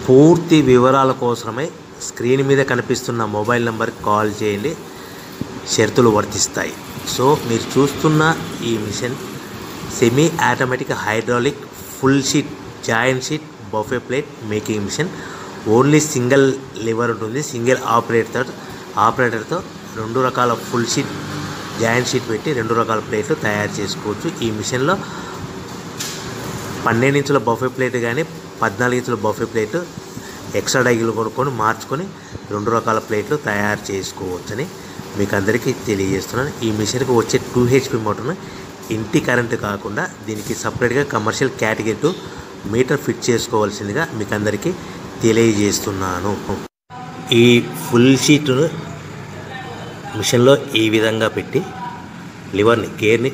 పూర్తి వివరాల కోసమై స్క్రీన్ మీద కనిపిస్తున్న మొబైల్ నెంబర్కి కాల్ చేయండి. షరతులు వర్తిస్తాయి. సో మీరు చూస్తున్న ఈ machine semi automatic hydraulic full sheet joint sheet buffet plate making machine. Only single lever ఉంటుంది. సింగిల్ ఆపరేటర్తో 2 రకాల ఫుల్ షీట్ జాయింట్ షీట్ పెట్టి 2 రకాల ప్లేట్లు తయారు చేసుకోవచ్చు. ఈ మిషన్లో 12 ఇంచుల బఫే ప్లేట్ కానీ 14 ఇంచుల బఫే ప్లేట్ ఎక్స్ట్రా డైగులు కొనుక్కొని మార్చుకొని 2 రకాల ప్లేట్లు తయారు చేసుకోవచ్చని మీకు అందరికీ తెలియజేస్తున్నాను. ఈ మిషన్కి వచ్చే 2 HP మోటార్ను ఇంటి కరెంటు కాకుండా దీనికి సపరేట్గా కమర్షియల్ కేటగిరీ 2 మీటర్ ఫిట్ చేసుకోవాల్సిందిగా మీకు అందరికీ తెలియజేస్తున్నాను. ఈ ఫుల్ షీట్ను మిషన్లో ఈ విధంగా పెట్టి లివర్ని గేర్ని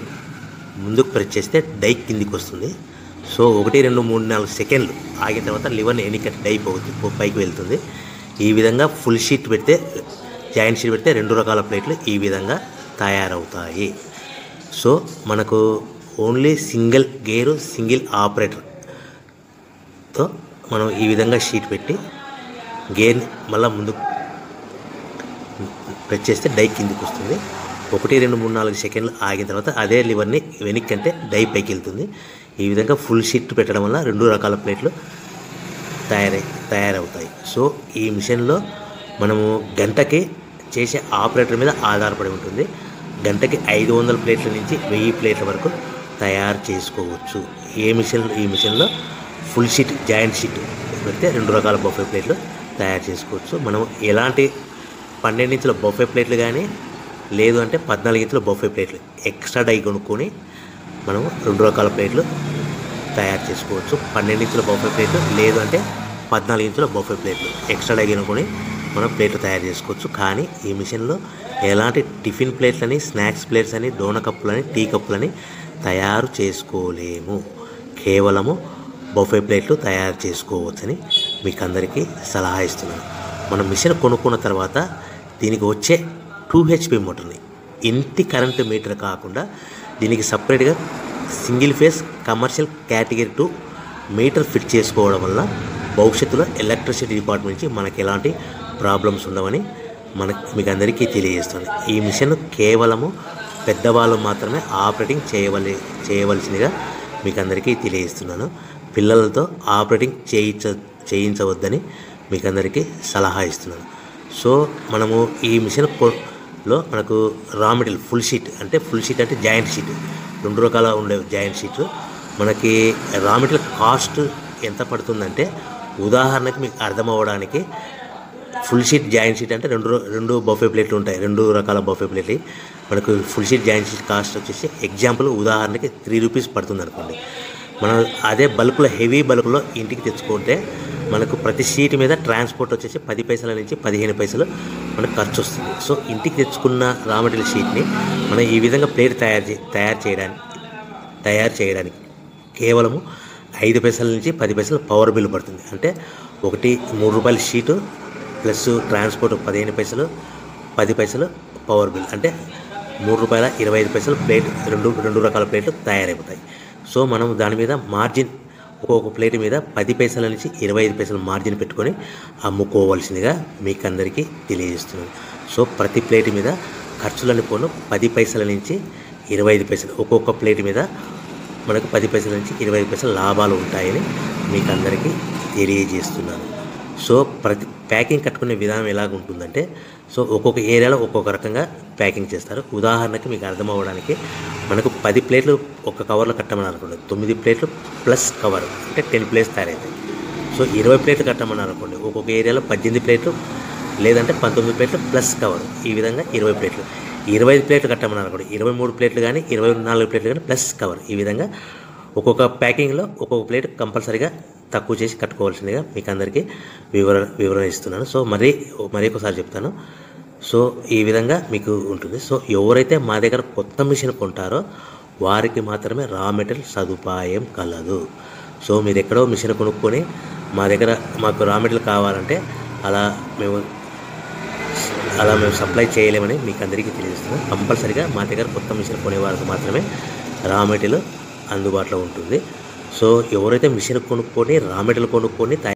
ముందుకు ప్రెస్ చేస్తే డై కిందికి వస్తుంది. సో 1 2 3 4 సెకండ్లు ఆగిన తర్వాత లివర్ని ఎన్నికట్టి డై పైకి వెళ్తుంది. ఈ విధంగా ఫుల్ షీట్ పెడితే జాయింట్ షీట్ పెడితే 2 రకాల ప్లేట్లు ఈ విధంగా తయారవుతాయి. సో మనకు ఓన్లీ సింగిల్ గేరు సింగిల్ ఆపరేటర్తో మనం ఈ విధంగా షీట్ పెట్టి గేర్ని మళ్ళీ ముందుకు ప్రెస్ చేస్తే డై కిందికి వస్తుంది. 1 2 3 4 సెకండ్లు ఆగిన తర్వాత అదే లివర్ని వెనక్కి అంటే డై పైకి వెళ్తుంది. ఈ విధంగా ఫుల్ షీట్ పెట్టడం వల్ల 2 రకాల ప్లేట్లు తయారవుతాయి. సో ఈ మిషన్లో మనము గంటకి చేసే ఆపరేటర్ మీద ఆధారపడి ఉంటుంది. గంటకి 500 ప్లేట్ల నుంచి 1000 ప్లేట్ల వరకు తయారు చేసుకోవచ్చు. ఈ మిషన్లో ఫుల్ షీట్ జాయింట్ షీట్ పెడితే 2 రకాల బఫే ప్లేట్లు తయారు చేసుకోవచ్చు. మనం ఎలాంటి 12 ఇంచుల బఫే ప్లేట్లు కానీ లేదు అంటే 14 ఇంచుల బఫే ప్లేట్లు ఎక్స్ట్రా డై కొనుక్కొని మనం 2 రకాల ప్లేట్లు తయారు చేసుకోవచ్చు. 12 ఇంచుల బఫే ప్లేట్లు లేదు అంటే 14 ఇంచుల బఫే ప్లేట్లు ఎక్స్ట్రా డై కొనుక్కొని మనం ప్లేట్లు తయారు చేసుకోవచ్చు. కానీ ఈ మిషన్లో ఎలాంటి టిఫిన్ ప్లేట్లని స్నాక్స్ ప్లేట్స్ అని డోన కప్పులని టీ కప్పులని తయారు చేసుకోలేము. కేవలము బఫే ప్లేట్లు తయారు చేసుకోవచ్చని మీకు అందరికీ సలహా ఇస్తున్నాను. మనం మిషన్ కొనుక్కున్న తర్వాత దీనికి వచ్చే 2 HP మోటార్ని ఇంటి కరెంటు మీటర్ కాకుండా దీనికి సపరేట్గా single phase commercial category 2 metre fit చేసుకోవడం వల్ల భవిష్యత్తులో ఎలక్ట్రిసిటీ డిపార్ట్మెంట్ నుంచి మనకి ఎలాంటి ప్రాబ్లమ్స్ ఉండవని మీకు అందరికీ తెలియజేస్తుంది. ఈ మిషన్ కేవలము పెద్దవాళ్ళు మాత్రమే ఆపరేటింగ్ చేయవలసిందిగా మీకు అందరికీ తెలియజేస్తున్నాను. పిల్లలతో ఆపరేటింగ్ చేయించవద్దని మీకు అందరికీ సలహా ఇస్తున్నాను. సో మనము ఈ మిషన్లో మనకు రా మెటీరియల్ ఫుల్ షీట్ అంటే జాయింట్ షీట్ 2 రకాల ఉండే జాయింట్ షీట్ మనకి రా మెటీరియల్ కాస్ట్ ఎంత పడుతుందంటే ఉదాహరణకి మీకు అర్థం అవ్వడానికి ఫుల్ షీట్ జాయింట్ షీట్ అంటే 2 బఫే ప్లేట్లు ఉంటాయి. 2 రకాల బఫే ప్లేట్లు మనకు full sheet joint sheet cost వచ్చేసి ఎగ్జాంపుల్ ఉదాహరణకి 3 రూపీస్ పడుతుంది అనుకోండి. మనం అదే బల్క్లో హెవీ బల్క్లో ఇంటికి తెచ్చుకుంటే మనకు ప్రతి షీట్ మీద ట్రాన్స్పోర్ట్ వచ్చేసి 10 పైసల నుంచి 15 పైసలు మనకు ఖర్చు వస్తుంది. సో ఇంటికి తెచ్చుకున్న రా మెటీరియల్ షీట్ని మనం ఈ విధంగా ప్లేట్ తయారు చేయడానికి కేవలము 5 పైసల నుంచి 10 పైసలు పవర్ బిల్ పడుతుంది. అంటే ఒకటి 3 రూపాయల షీటు ప్లస్ ట్రాన్స్పోర్ట్ 15 పైసలు 10 పైసలు పవర్ బిల్ అంటే 3 రూపాయల 25 పైసలు ప్లేట్ 2 రకాల ప్లేట్లు తయారైపోతాయి. సో మనం దాని మీద మార్జిన్ ఒక్కొక్క ప్లేట్ మీద 10 పైసల నుంచి 25 పైసలు మార్జిన్ పెట్టుకొని అమ్ముకోవాల్సిందిగా మీకు అందరికీ తెలియజేస్తున్నాను. సో ప్రతి ప్లేట్ మీద ఖర్చులని పోను 10 పైసల నుంచి 25 పైసలు ఒక్కొక్క ప్లేట్ మీద మనకు 10 పైసల నుంచి 25 పైసలు లాభాలు ఉంటాయని మీకు అందరికీ తెలియజేస్తున్నాను. సో ప్రతి ప్యాకింగ్ కట్టుకునే విధానం ఎలాగ ఉంటుందంటే సో ఒక్కొక్క ఏరియాలో ఒక్కొక్క రకంగా ప్యాకింగ్ చేస్తారు. ఉదాహరణకి మీకు అర్థం అవ్వడానికి మనకు 10 ప్లేట్లు ఒక కవర్లో కట్టమని అనుకోండి 9 ప్లేట్లు ప్లస్ కవర్ అంటే 10 ప్లేట్స్ తయారవుతాయి. సో 20 ప్లేట్లు కట్టమని అనుకోండి ఒక్కొక్క ఏరియాలో 18 ప్లేట్లు లేదంటే 19 ప్లేట్లు ప్లస్ కవర్ ఈ విధంగా 20 ప్లేట్లు. 25 ప్లేట్లు కట్టమని అనుకోండి 23 ప్లేట్లు కానీ 24 ప్లేట్లు కానీ ప్లస్ కవర్ ఈ విధంగా ఒక్కొక్క ప్యాకింగ్లో ఒక్కొక్క ప్లేట్ కంపల్సరీగా తక్కువ చేసి కట్టుకోవాల్సిందిగా మీకు అందరికీ వివరణ ఇస్తున్నాను. సో మరీ ఒకసారి చెప్తాను. సో ఈ విధంగా మీకు ఉంటుంది. సో ఎవరైతే మా దగ్గర కొత్త మిషన్ కొంటారో వారికి మాత్రమే రా మెటీరియల్ సదుపాయం కలదు. సో మీరు ఎక్కడో మిషన్ కొనుక్కొని మాకు రా మెటీరియల్ కావాలంటే అలా మేము సప్లై చేయలేమని మీకు అందరికీ తెలియజేస్తున్నాం. కంపల్సరీగా మా దగ్గర కొత్త మిషన్ కొనే వారికి మాత్రమే రా మెటీరియల్ అందుబాటులో ఉంటుంది. సో ఎవరైతే మిషన్ కొనుక్కొని రా మెటీరియల్ కొనుక్కొని